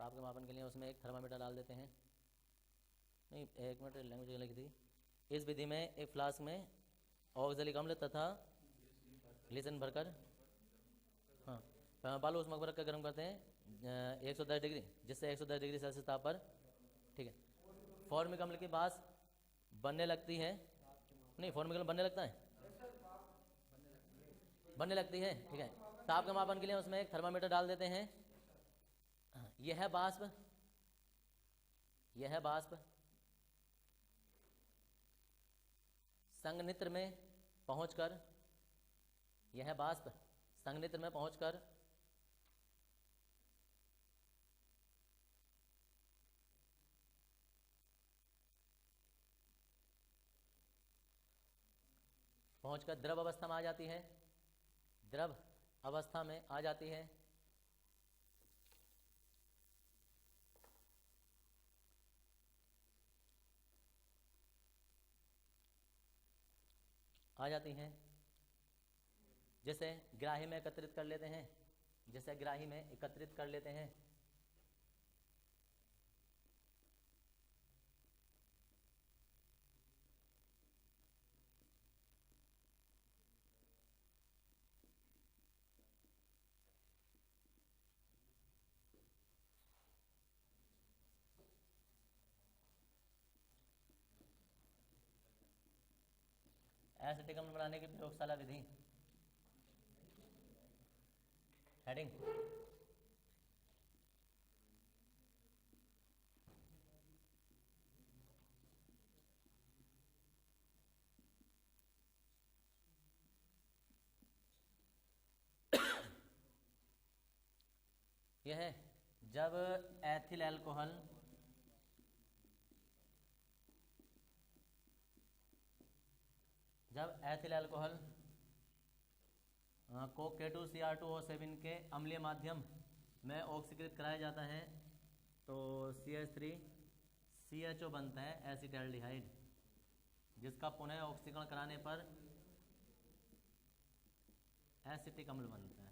ताप के मापन के लिए उसमें एक थर्मामीटर डाल देते हैं। नहीं, एक मिनट, लैंग्वेज लिखी थी। इस विधि में एक फ्लास्क में ऑक्जेलिक अम्ल तथा ग्लिसरीन भरकर, हाँ, बालू उस मकबरक का गर्म करते हैं 110 डिग्री, जिससे 110 डिग्री सेल्सियस ताप पर, ठीक है, फॉर्मिक अम्ल की बास बनने लगती है। नहीं, फॉर्मिक अम्ल बनने लगता है, बनने लगती है, ठीक है। ताप के मापन के लिए उसमें एक थर्मामीटर डाल देते हैं। यह है बाष्प, यह है बाष्प संघनित्र में पहुंचकर, यह है बाष्प संघनित्र में पहुंचकर द्रव अवस्था में आ जाती है, द्रव अवस्था में आ जाती है। आ जाती हैं, जिसे ग्राही में एकत्रित कर लेते हैं, जिसे ग्राही में एकत्रित कर लेते हैं। एसिटिक अम्ल बनाने की प्रयोगशाला विधि। हेडिंग, यह है जब एथिल अल्कोहल को K2Cr2O7 के अम्लीय माध्यम में ऑक्सीकृत कराया जाता है तो CH3CHO बनता है एसिटाल्डिहाइड, जिसका पुनः ऑक्सीकरण कराने पर एसिटिक अम्ल बनता है।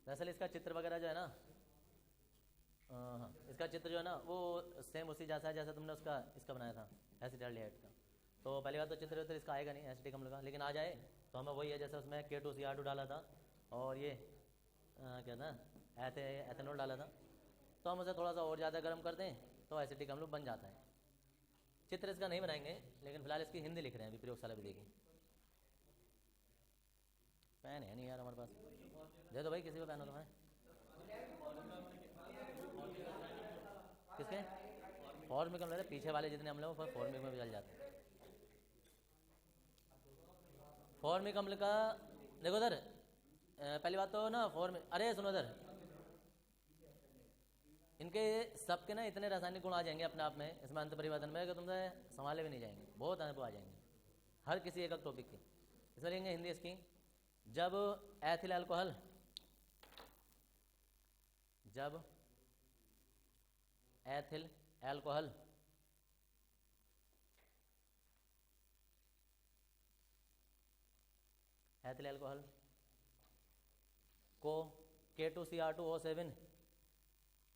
दरअसल इसका चित्र वगैरह जो है ना, हाँ, इसका चित्र जो है ना वो सेम उसी जैसा है जैसा तुमने इसका बनाया था एसिटाल्डिहाइड का। तो पहली बात तो चित्र तो इसका आएगा नहीं एसिटिक अम्ल का, लेकिन आ जाए तो हमें वही है जैसे उसमें K2Cr2 डाला था और ये क्या था एथेनॉल डाला था, तो हम उसे थोड़ा सा और ज़्यादा गर्म कर दें तो एसिटिक अम्ल बन जाता है। चित्र इसका नहीं बनाएंगे, लेकिन फिलहाल इसकी हिंदी लिख रहे हैं अभी प्रयोगशाला विधि की। पेन है नहीं यार हमारे पास, दे दो भाई किसी को पेन हो तो है। किसके फॉर्मिक अम्ल, पीछे वाले जितने अम्ल हैं वो फॉर्मिक में भी चल जाते हैं। फॉर्मिक अम्ल का देखो उधर, पहली बात तो ना फॉर्मिक, अरे सुनो उधर, इनके सबके ना इतने रासायनिक गुण आ जाएंगे अपने आप में इसमें अंत परिवर्तन में कि तुमसे संभाले भी नहीं जाएंगे, बहुत अनुभव आ जाएंगे हर किसी एक टॉपिक के। इसमें लेंगे हिंदी इसकी, जब एथिल अल्कोहल, जब एथिल अल्कोहल एथिल अल्कोहल को K2Cr2O7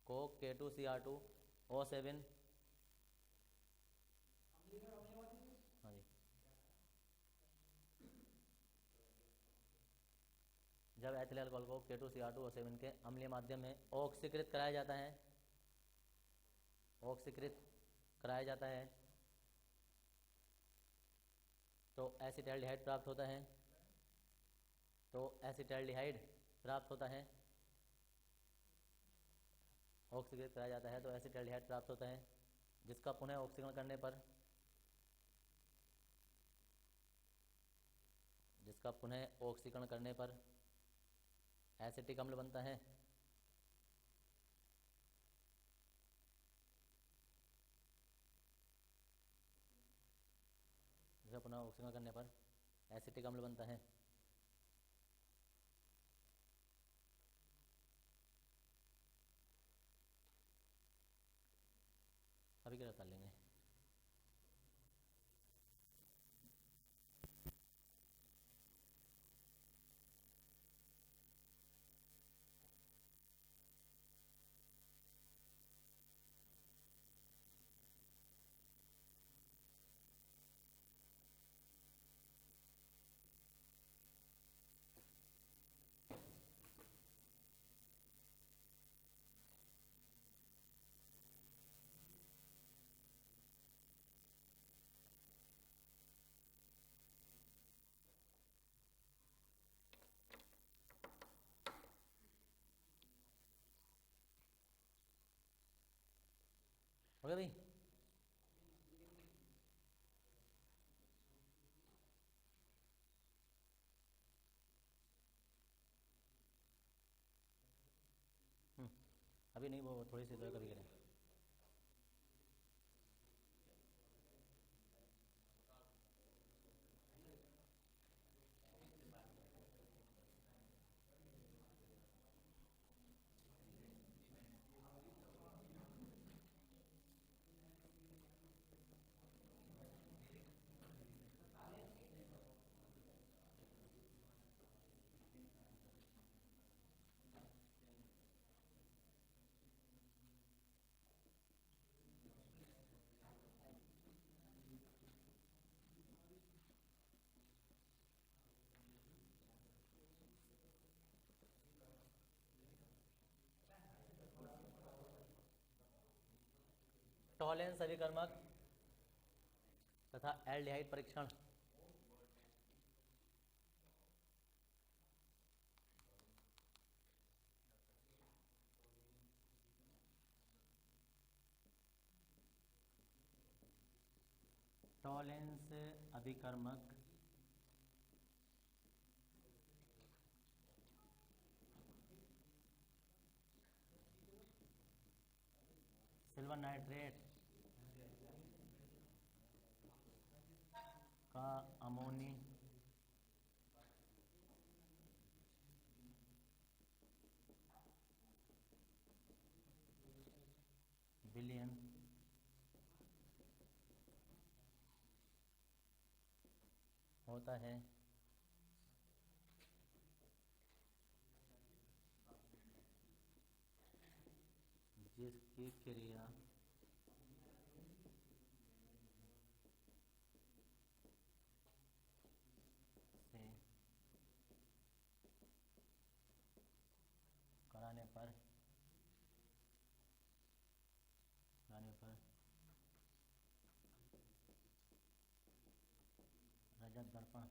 को K2Cr2O7, हाँ जी, जब एथिल अल्कोहल को K2Cr2O7 के अम्लीय माध्यम में ऑक्सीकृत कराया जाता है, ऑक्सीकृत कराया जाता है तो एसिटाल्डिहाइड प्राप्त होता है, तो एसिटाल्डिहाइड प्राप्त होता है, ऑक्सीकृत कराया जाता है तो एसिटाल्डिहाइड प्राप्त होता है, जिसका पुनः ऑक्सीकरण करने पर, जिसका पुनः ऑक्सीकरण करने पर एसिटिक अम्ल बनता है। जिसका पुनः ऑक्सीकरण करने पर एसिटिक अम्ल बनता है। अभी क्या कर लेंगे, हो गया भाई? अभी नहीं, वो थोड़ी सी तो कभी करें। टॉलेंस अभिकर्मक तथा एल्डिहाइड परीक्षण। टॉलेंस अभिकर्मक सिल्वर नाइट्रेट का अमोनी विलयन होता है जिसकी क्रिया से कराने पर रजत दर्पण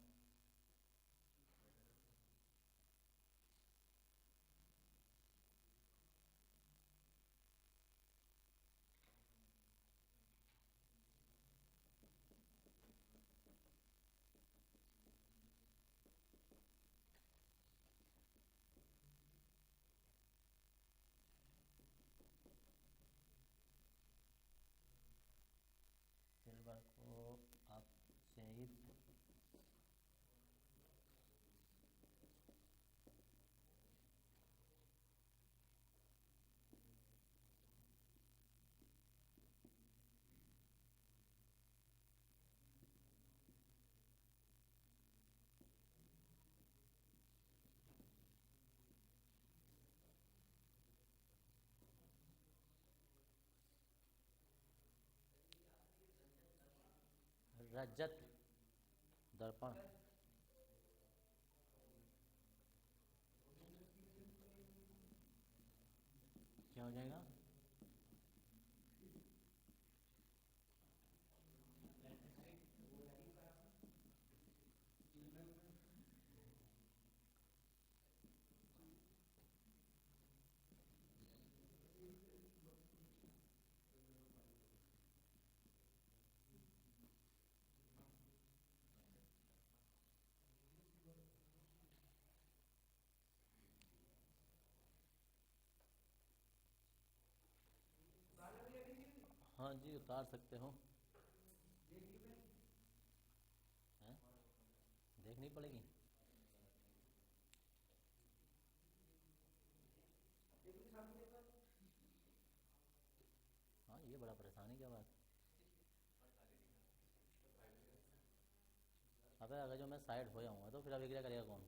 सिल्वर को अपचयित रजत दर्पण क्या हो जाएगा? हाँ जी, उतार सकते हो। हैं? देखनी पड़ेगी। हाँ, ये बड़ा परेशानी क्या बात। अबे अगर जो मैं साइड हो जाऊंगा तो फिर अभी क्या करेगा कौन?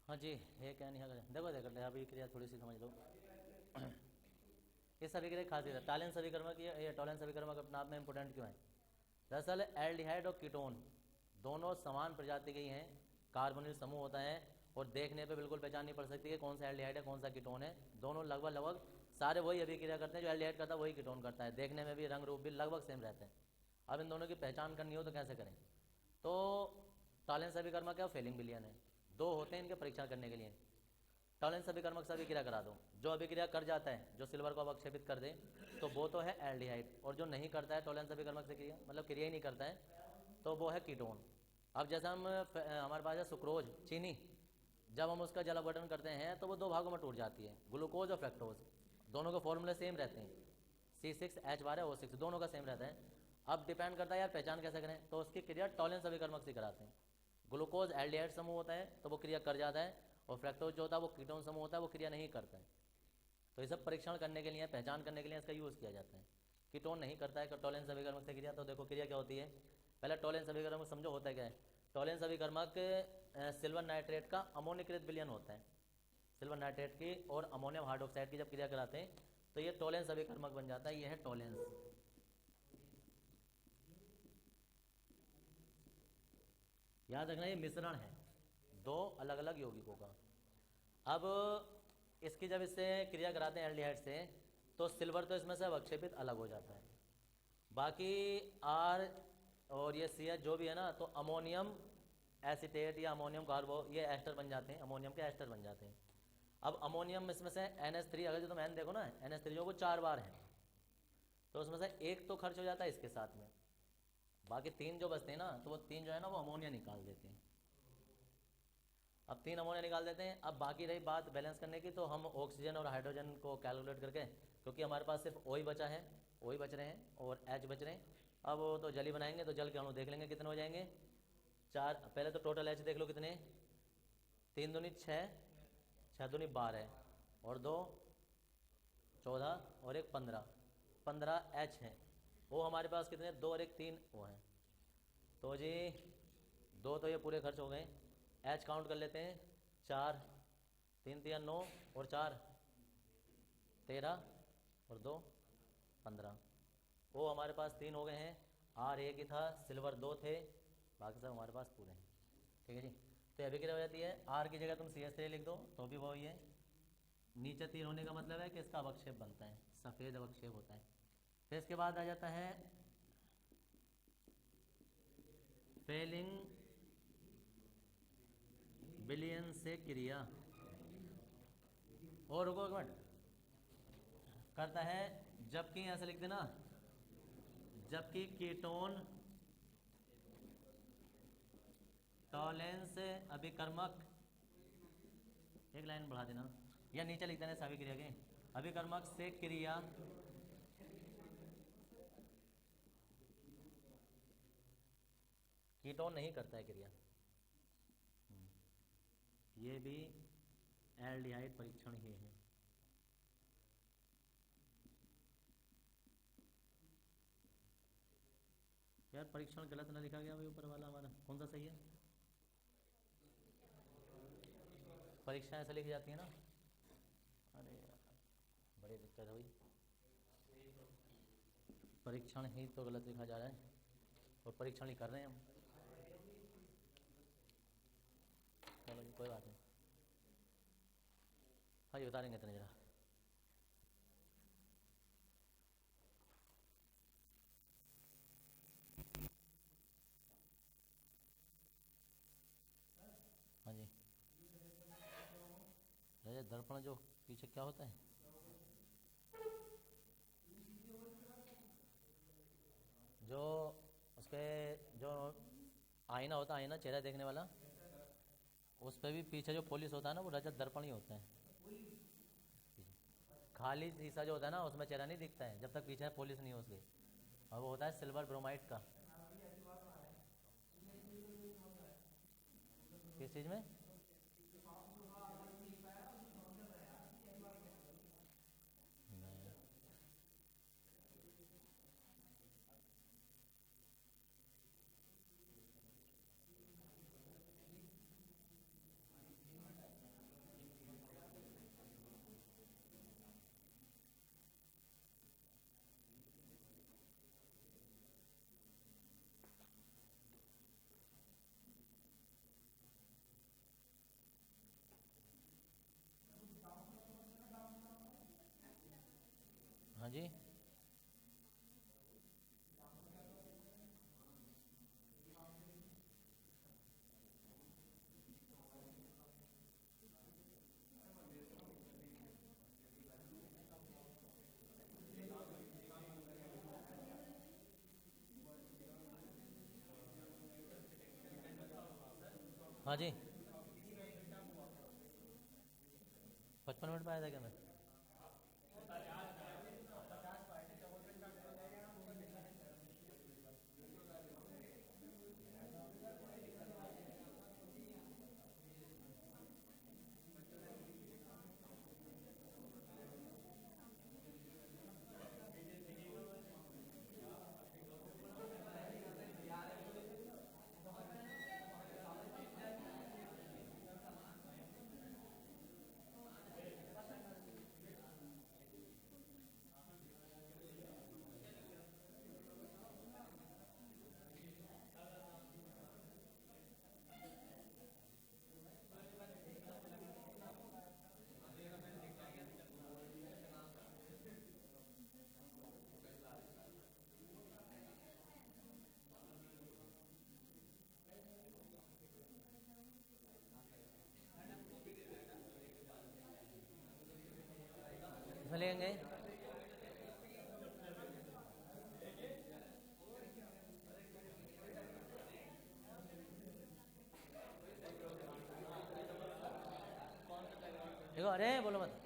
हाँ जी, ये क्या नहीं है, देखो देखो ले, अभी क्रिया थोड़ी सी समझ लो। ये सभी क्रिया खासियत है टॉलेंस अभिकर्मक। ये टॉलेंस अभिकर्मक अपने आप में इंपॉर्टेंट क्यों है? दरअसल एल्डिहाइड और कीटोन दोनों समान प्रजाति के ही हैं, कार्बोनिल समूह होता है, और देखने पे बिल्कुल पहचान नहीं पड़ सकती कि कौन सा एल्डिहाइड है कौन सा कीटोन है। दोनों लगभग लगभग सारे वही अभिक्रिया करते हैं, जो एल्डिहाइड करता है वही कीटोन करता है। देखने में भी रंग रूप भी लगभग सेम रहते हैं। अब इन दोनों की पहचान करनी हो तो कैसे करें? तो टॉलेंस अभिकर्मक क्या फेलिंग विलियन है, दो होते हैं इनके परीक्षण करने के लिए। टॉलेंस अभिकर्मक से अभिक्रिया करा दो, जो अभिक्रिया कर जाता है, जो सिल्वर को अवक्षेपित कर दे, तो वो तो है एल्डिहाइड, और जो नहीं करता है टॉलेंस अभिकर्मक से क्रिया, मतलब क्रिया ही नहीं करता है, तो वो है कीटोन। अब जैसा हमारे पास है सुक्रोज, चीनी, जब हम उसका जल अपघटन करते हैं तो वो दो भागों में टूट जाती है, ग्लूकोज और फ्रक्टोज, दोनों के फॉर्मूले सेम रहते हैं, C6H12O6 दोनों का सेम रहता है। अब डिपेंड करता है यार पहचान कैसे करें, तो उसकी क्रिया टॉलेंस अभिकर्मक से कराते हैं। ग्लूकोज एल्डिहाइड समूह होता है तो वो क्रिया कर जाता है, और फ्रक्टोज जो होता है वो कीटोन समूह होता है, वो क्रिया नहीं करता है। तो ये सब परीक्षण करने के लिए, पहचान करने के लिए इसका यूज़ किया जाता है। कीटोन नहीं करता है टॉलेंस अभिकर्मक से क्रिया, तो देखो क्रिया क्या होती है। पहले टॉलेंस अभिकर्मक समझो होता है क्या है। टॉलेंस अभिकर्मक सिल्वर नाइट्रेट का अमोनिकृत विलयन होता है। सिल्वर नाइट्रेट की और अमोनियम हाइड्रोक्साइड की जब क्रिया कराते हैं तो ये टॉलेंस अभिकर्मक बन जाता है, ये है टॉलेंस। याद रखना ये मिश्रण है दो अलग अलग यौगिकों का। अब इसकी जब इससे क्रिया कराते हैं एल्डिहाइड से, तो सिल्वर तो इसमें से अवक्षेपित अलग हो जाता है, बाकी आर और ये CH जो भी है ना, तो अमोनियम एसीटेट या अमोनियम कार्बो ये एस्टर बन जाते हैं, अमोनियम के एस्टर बन जाते हैं। अब अमोनियम इसमें से NH3, अगर जो तुम N देखो ना, NH3 जो वो 4 बार है, तो उसमें से एक तो खर्च हो जाता है इसके साथ में, बाकी 3 जो बचते हैं ना, तो वो 3 जो है ना वो अमोनिया निकाल देते हैं। अब 3 अमोनिया निकाल देते हैं। अब बाकी रही बात बैलेंस करने की, तो हम ऑक्सीजन और हाइड्रोजन को कैलकुलेट करके, क्योंकि हमारे पास सिर्फ O ही बचा है, O ही बच रहे हैं और H बच रहे हैं। अब वो तो जल ही बनाएंगे, तो जल के अणु देख लेंगे कितने हो जाएंगे, 4। पहले तो टोटल H देख लो कितने, 3 दूनी 6, 6 दूनी 12 और 2 14 और 1 15 H है। वो हमारे पास कितने, 2 और 1 3 वो हैं, तो जी 2 तो ये पूरे खर्च हो गए। H काउंट कर लेते हैं, 4 3 3 9 और 4 13 और 2 15, वो हमारे पास 3 हो गए हैं। R एक ही था, सिल्वर 2 थे, बाकी सब हमारे पास पूरे हैं। ठीक है जी, तो अभिक्रिया हो जाती है। R की जगह तुम CH3 लिख दो तो भी वही है। नीचे 3 होने का मतलब है कि इसका अवक्षेप बनता है, सफ़ेद अवक्षेप होता है। फिर इसके बाद आ जाता है फेलिंग विलयन से क्रिया, और रुको एक मिनट, करता है जबकि, ऐसे लिख देना, जबकि कीटोन टॉलेंस अभिकर्मक, एक लाइन बढ़ा देना या नीचे लिख देना सभी क्रिया के, अभिकर्मक से क्रिया कीटोन नहीं करता है क्रिया। ये भी एल्डिहाइड परीक्षण ही है। यार परीक्षण गलत ना लिखा गया भाई, ऊपर वाला हमारा कौन सा सही है। परीक्षा ऐसे लिखी जाती है ना, अरे यार बड़ी दिक्कत है भाई, परीक्षण ही तो गलत लिखा जा रहा है, और परीक्षण ही कर रहे हैं हम। चलो कोई बात नहीं, हाँ ये बता देंगे इतने जरा। हाँ जी, रजत दर्पण जो पीछे क्या होता है, जो उसके जो आईना होता है, आईना चेहरा देखने वाला, उस पर भी पीछे जो पॉलिश होता है ना, वो रजत दर्पण ही होता है। खाली शीशा जो होता है ना, उसमें चेहरा नहीं दिखता है जब तक पीछे पॉलिश नहीं हो उसकी, और वो होता है सिल्वर ब्रोमाइड का। किस चीज़ में, हाँ जी, हाँ जी, 55 मिनट में आया था क्या मैं? इसमें लेंगे। देखो, अरे बोलो मत।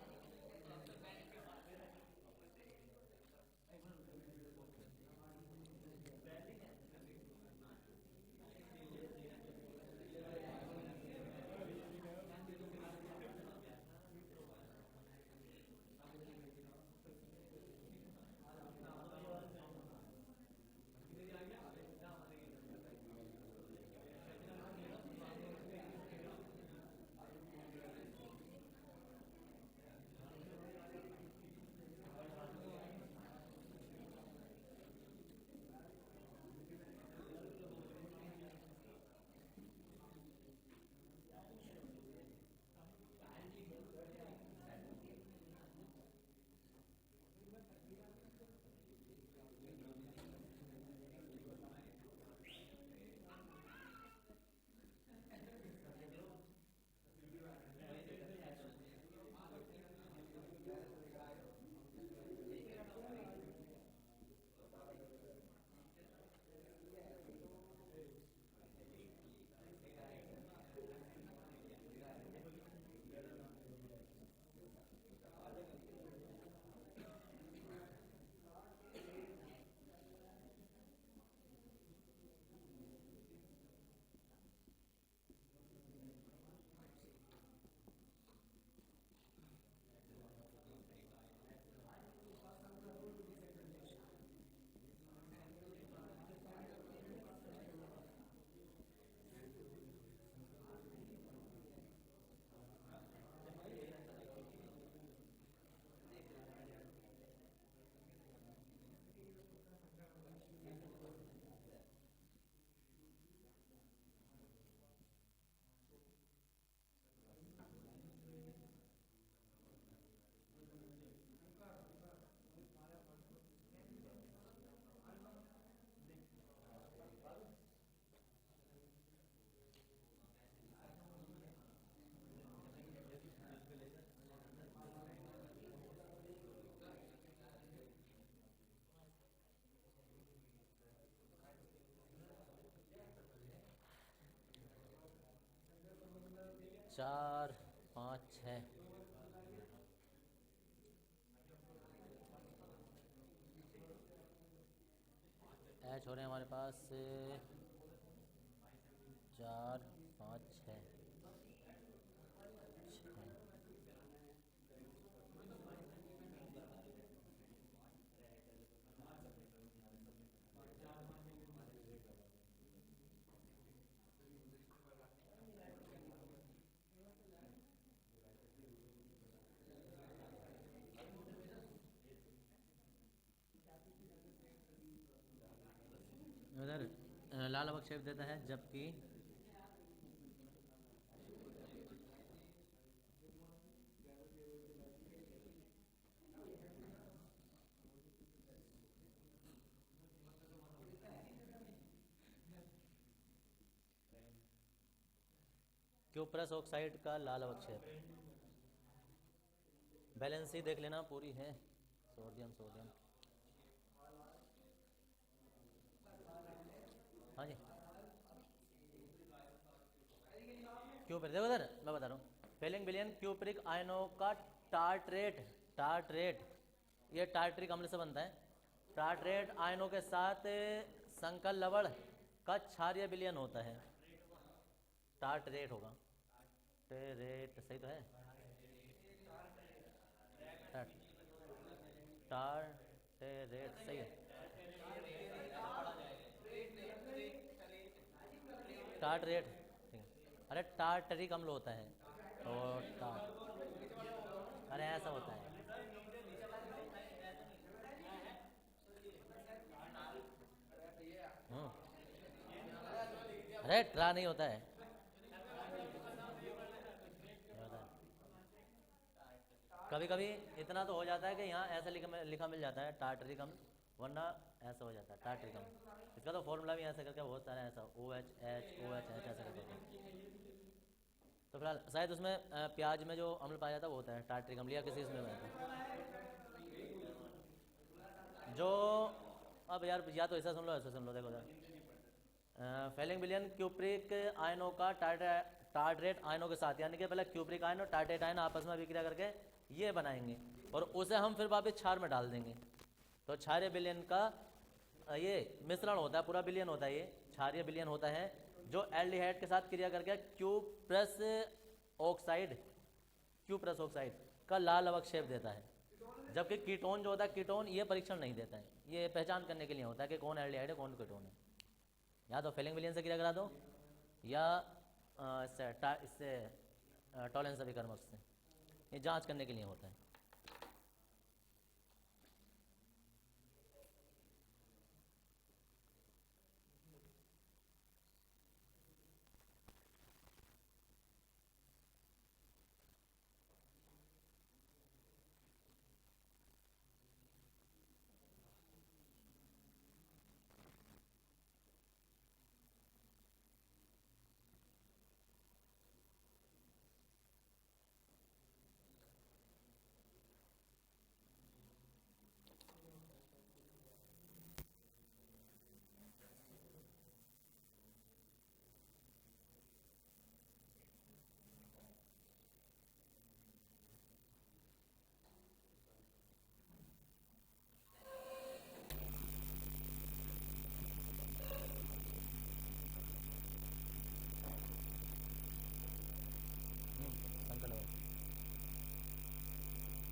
चार, पाँच, छः। ऐड हो रहे हैं हमारे पास 4, 5, 6। उधर लाल अवक्षेप देता है, जबकि क्यूप्रस ऑक्साइड का लाल अवक्षेप। बैलेंस ही देख लेना, पूरी है। सोडियम सोडियम, हाँ जी। क्यूप्रिक, देखो इधर मैं बता रहा हूँ, फेलिंग विलियन क्यूप्रिक आयनों का टार्टरेट ये टार्टरिक अम्ल से बनता है। टार्टरेट आयनों के साथ संकर लवण का क्षारीय विलयन होता है। टार्टरेट होगा, टेरेट सही तो है, टार्टरेट सही है। टार्टरेट ठीक है, अरे टार्टरिक अम्ल होता है और अरे ऐसा होता है। हम्म, अरे ट्रा नहीं होता है, कभी कभी इतना तो हो जाता है कि यहाँ ऐसा लिखा मिल जाता है टार्टरिक अम्ल, वरना ऐसा हो जाता है टार्टरिक अम्ल। इसका तो फॉर्मूला भी ऐसा करके बहुत सारा ऐसा OH ऐसा करके। तो फिलहाल शायद उसमें प्याज में जो अम्ल पाया जाता है वो होता है टार्टरिक अम्ल, या किसी इसमें होता है जो। अब यार या तो ऐसा सुन लो ऐसा सुन लो, देखो यार, फेलिंग विलियन क्यूप्रिक आयनों का टार्टरेट आयनों के साथ, यानी कि पहले क्यूप्रिक आयन और टार्टरेट आयन आपस में अभिक्रिया करके ये बनाएंगे और उसे हम फिर वापस क्षार में डाल देंगे। तो क्षारीय विलयन का ये मिश्रण होता है, पूरा विलयन होता है, ये क्षारीय विलयन होता है जो एल्डिहाइड के साथ क्रिया करके क्यूप्रस ऑक्साइड का लाल अवक्षेप देता है। जबकि कीटोन जो होता है, कीटोन ये परीक्षण नहीं देता है, ये पहचान करने के लिए होता है कि कौन एल्डिहाइड है कौन कीटोन है। या तो फेलिंग विलयन से क्रिया करा दो या इससे टॉलेंस अभिकर्मक से, ये जांच करने के लिए होता है।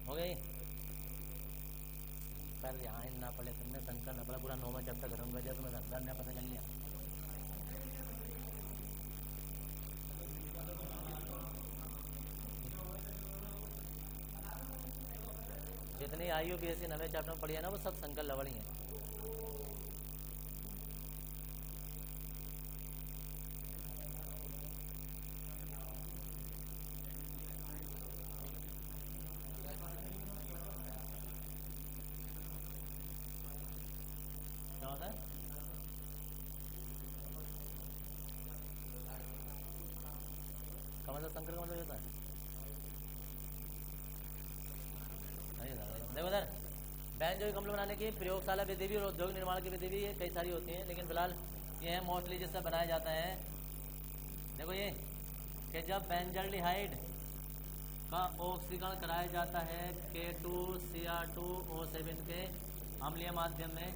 हो गई पर यहाँ ना पड़े तुमने, शंकर ना पड़ा, पूरा 9वां चैप्टर खत्म कर दिया तुम्हें, शंकर ने पता चल लिया। जितनी IUPAC 9वें चैप्टर में पढ़ी है ना वो सब शंकर लवड़ ही है। क्या होता है? का मतलब शंकर का मतलब होता है, देखो सर, बेंजोइक अम्ल बनाने की प्रयोगशाला विधि भी और उद्योग निर्माण की विधि भी कई सारी होती हैं, लेकिन फिलहाल ये है मोस्टली जिससे बनाया जाता है। देखो ये कि जब बेंजल्डिहाइड का ऑक्सीकरण कराया जाता है K2Cr2O7 के अम्लीय माध्यम में,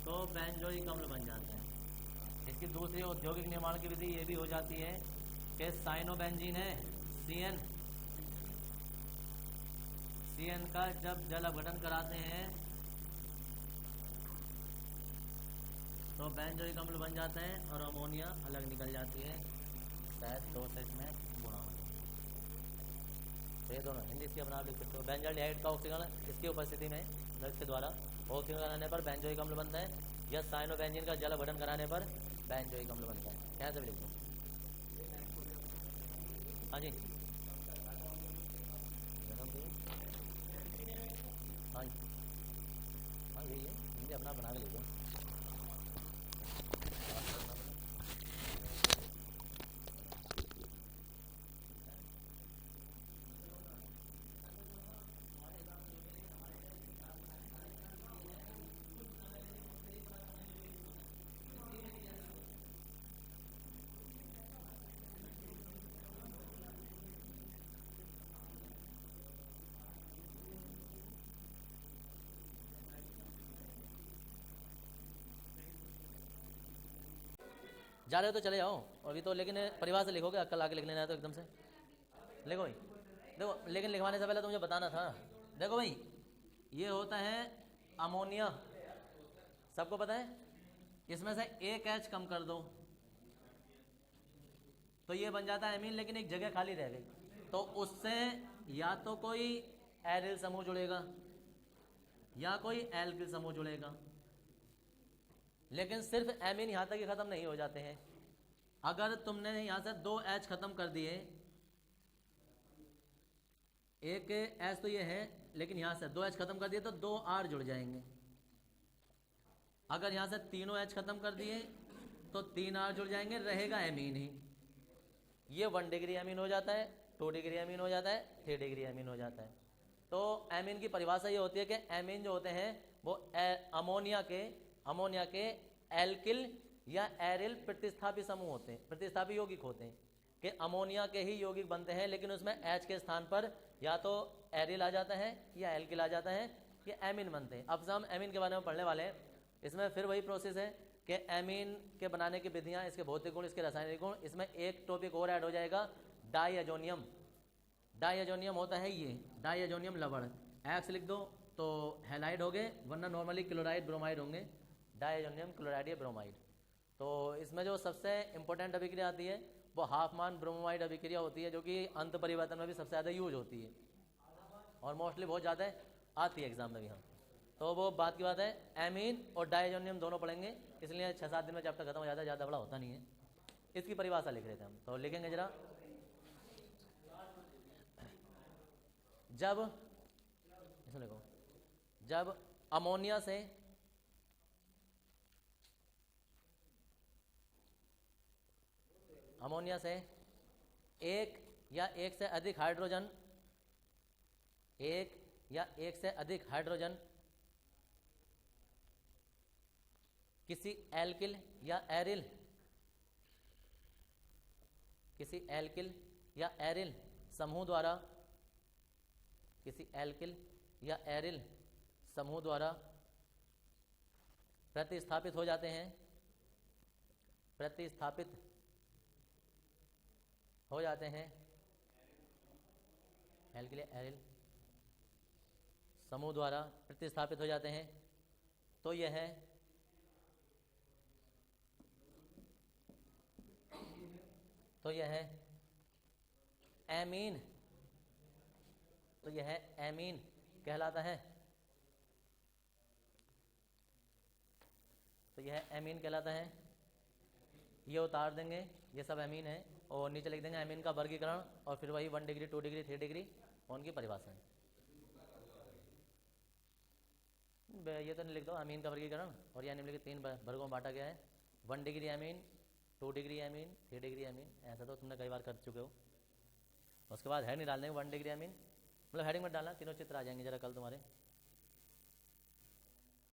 तो बेंजोइक अम्ल बन जाता है। इसकी दूसरी औद्योगिक निर्माण की विधि ये भी हो जाती है कि साइनोबेंजीन है CN का जब जल अपघटन कराते हैं तो बेंजोइक अम्ल बन जाता है और अमोनिया अलग निकल जाती है, शायद 2 सेट में गुणा हो। तो ये दोनों हिंदी इसकी अपना आप लिख सकते हो। बेंजल्डिहाइड का ऑक्सीकरण इसकी उपस्थिति में ड्रग्स के द्वारा ऑक्सीकरण कराने पर बेंजोइक अम्ल बनता है, या साइनोबेंजीन का जल अपघटन कराने पर बेंजोइक अम्ल बनता है। कैसे भी लिख दो। हाँ जी, हाँ जी, हाँ यही है, हिंदी अपना बना के लिखो। जा रहे हो तो चले जाओ अभी तो, लेकिन परिभाषा से लिखोगे, कल आके लिख लेना है तो एकदम से लिखो भाई। देखो लेकिन लिखवाने से पहले तो मुझे बताना था। देखो भाई, ये होता है अमोनिया, सबको पता है। इसमें से एक एच कम कर दो तो ये बन जाता है एमीन, लेकिन एक जगह खाली रह गई, तो उससे या तो कोई एरिल समूह जुड़ेगा या कोई एल्किल समूह जुड़ेगा। लेकिन सिर्फ एमीन यहां तक ही खत्म नहीं हो जाते हैं। अगर तुमने यहां से 2 एच खत्म कर दिए, एक एच तो ये है, लेकिन यहां से 2 एच खत्म कर दिए तो 2 आर जुड़ जाएंगे। अगर यहां से तीनों एच खत्म कर दिए तो 3 आर जुड़ जाएंगे, रहेगा एमीन ही। ये 1 डिग्री एमीन हो जाता है, 2 डिग्री एमीन हो जाता है, 3 डिग्री एमीन हो जाता है। तो एमीन की परिभाषा ये होती है कि एमीन जो होते हैं वो अमोनिया के एल्किल या एरिल प्रतिस्थापी समूह होते हैं, प्रतिस्थापी यौगिक होते हैं, कि अमोनिया के ही यौगिक बनते हैं, लेकिन उसमें एच के स्थान पर या तो एरिल आ जाता है या एल्किल आ जाता है, ये एमीन बनते हैं। अब से हम एमीन के बारे में पढ़ने वाले हैं। इसमें फिर वही प्रोसेस है कि एमीन के बनाने की विधियां, इसके भौतिक गुण, इसके रासायनिक गुण। इसमें एक टॉपिक और ऐड हो जाएगा, डाइएजोनियम। डाइएजोनियम होता है ये डाइएजोनियम लवण, एक्स लिख दो तो हैलाइड हो गए, वरना नॉर्मली क्लोराइड ब्रोमाइड होंगे। डाइएजोनियम क्लोराइड या ब्रोमाइड। तो इसमें जो सबसे इंपॉर्टेंट अभिक्रिया आती है वो हाफमान ब्रोमाइड अभिक्रिया होती है, जो कि अंत परिवर्तन में भी सबसे ज़्यादा यूज होती है और मोस्टली बहुत ज़्यादा आती है एग्जाम में भी। हम तो वो बात की बात है, एमीन और डाइएजोनियम दोनों पढ़ेंगे, इसलिए 6-7 दिन में चैप्टर खत्म हो जाता है, ज़्यादा बड़ा होता नहीं है। इसकी परिभाषा लिख रहे थे हम, तो लिखेंगे जरा। जब इसमें लिखो, जब अमोनिया से एक या एक से अधिक हाइड्रोजन, एक या एक से अधिक हाइड्रोजन किसी एल्किल या एरिल, किसी एल्किल या एरिल समूह द्वारा, किसी एल्किल या एरिल समूह द्वारा प्रतिस्थापित हो जाते हैं, प्रतिस्थापित हो जाते हैं, एल्किल या एरिल समूह द्वारा प्रतिस्थापित हो जाते हैं, तो यह है एमीन, तो यह है एमीन कहलाता है। तो यह एमीन कहलाता है। ये उतार देंगे, ये सब एमीन है, और नीचे लिख देंगे एमीन का वर्गीकरण, और फिर वही 1 डिग्री 2 डिग्री 3 डिग्री उनकी परिभाषा है। ये तो नहीं लिख दो अमीन का वर्गीकरण, और यह निम्नलिखित 3 वर्गों में बांटा गया है, 1 degree amine, 2 degree amine, 3 degree amine. ऐसा तो तुमने कई बार कर चुके हो। उसके बाद हेड नहीं डाल देंगे, 1 डिग्री अमीन, मतलब हेडिंग में डालना, तीनों चित्र आ जाएंगे जरा कल तुम्हारे।